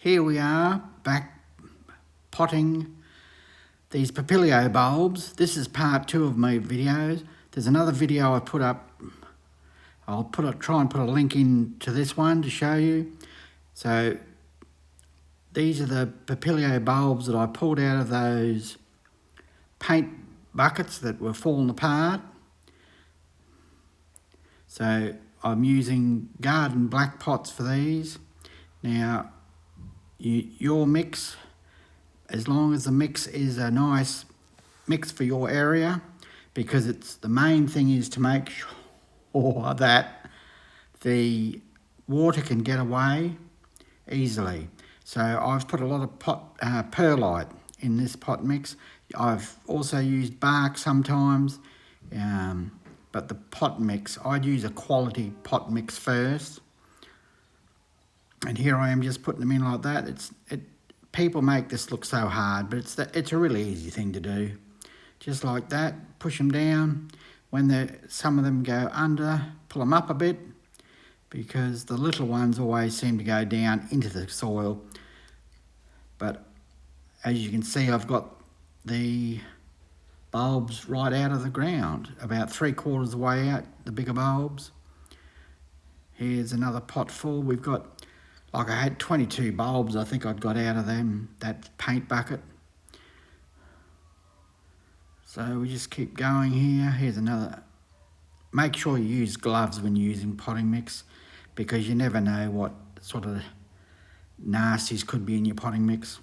Here we are, back potting these Papilio bulbs. This is part 2 of my videos. There's another video I put up. I'll try and put a link in to this one to show you. So these are the Papilio bulbs that I pulled out of those paint buckets that were falling apart. So I'm using garden black pots for these. Now, your mix, as long as the mix is a nice mix for your area, because the main thing is to make sure that the water can get away easily. So I've put a lot of perlite in this pot mix. I've also used bark sometimes, but the pot mix, I'd use a quality pot mix first. And here I am just putting them in like that. People make this look so hard, but it's a really easy thing to do. Just like that, push them down. When some of them go under, pull them up a bit, because the little ones always seem to go down into the soil. But as you can see, I've got the bulbs right out of the ground, about 3/4 of the way out, the bigger bulbs. Here's another pot full. We've got, like, I had 22 bulbs I think I'd got out of that paint bucket. So we just keep going here. Here's another. Make sure you use gloves when you're using potting mix, because you never know what sort of nasties could be in your potting mix.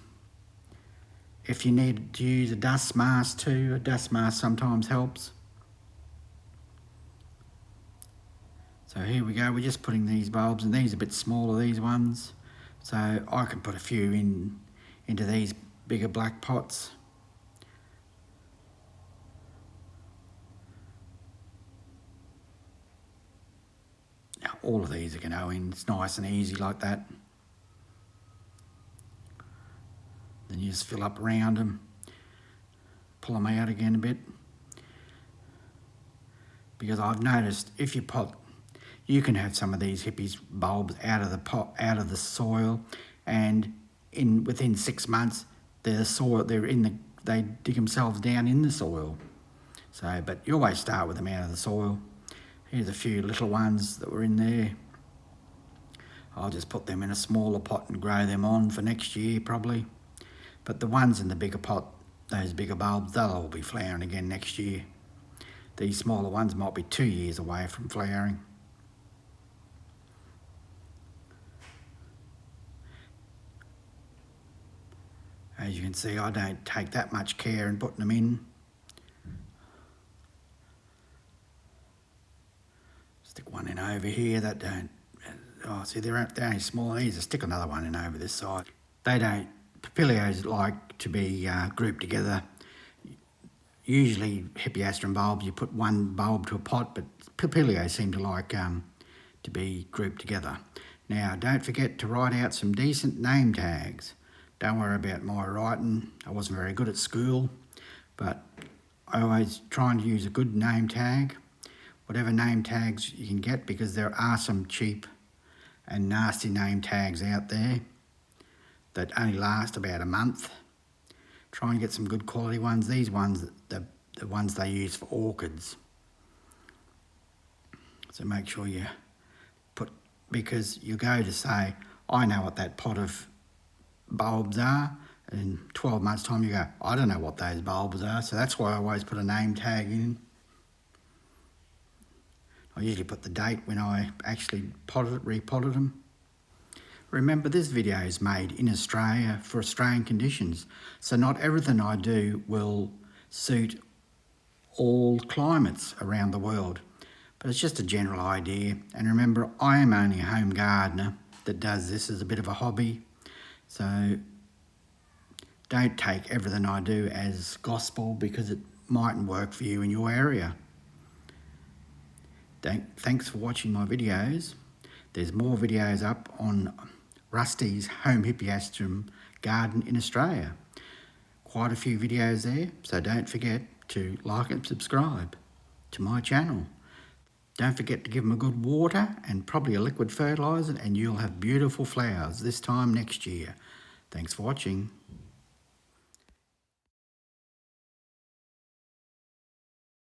If you need to use a dust mask too, a dust mask sometimes helps. So here we go, we're just putting these bulbs, and these are a bit smaller, these ones. So I can put a few into these bigger black pots. Now all of these are going to go in, it's nice and easy like that. Then you just fill up around them, pull them out again a bit. Because I've noticed if you pot, you can have some of these hippies bulbs out of the pot, out of the soil, and within 6 months, they dig themselves down in the soil. So, but you always start with them out of the soil. Here's a few little ones that were in there. I'll just put them in a smaller pot and grow them on for next year probably. But the ones in the bigger pot, those bigger bulbs, they'll all be flowering again next year. These smaller ones might be 2 years away from flowering. As you can see, I don't take that much care in putting them in. Stick one in over here, that don't, oh, see they're only small. These, stick another one in over this side. Papilios like to be grouped together. Usually Hippeastrum bulbs, you put one bulb to a pot, but Papilios seem to like to be grouped together. Now, don't forget to write out some decent name tags. Don't worry about my writing. I wasn't very good at school, but I always try and use a good name tag. Whatever name tags you can get, because there are some cheap and nasty name tags out there that only last about a month. Try and get some good quality ones. These ones, the ones they use for orchids. So make sure you put, because you go to say, I know what that pot of bulbs are, and in 12 months time you go, I don't know what those bulbs are. So that's why I always put a name tag in. I usually put the date when I actually repotted them. Remember, this video is made in Australia for Australian conditions, so not everything I do will suit all climates around the world, but it's just a general idea. And remember, I am only a home gardener that does this as a bit of a hobby, so don't take everything I do as gospel, because it mightn't work for you in your area. Thanks for watching my videos. There's more videos up on Rusty's Home Hippeastrum Garden in Australia. Quite a few videos there, so don't forget to like and subscribe to my channel. Don't forget to give them a good water and probably a liquid fertiliser, and you'll have beautiful flowers this time next year. Thanks for watching.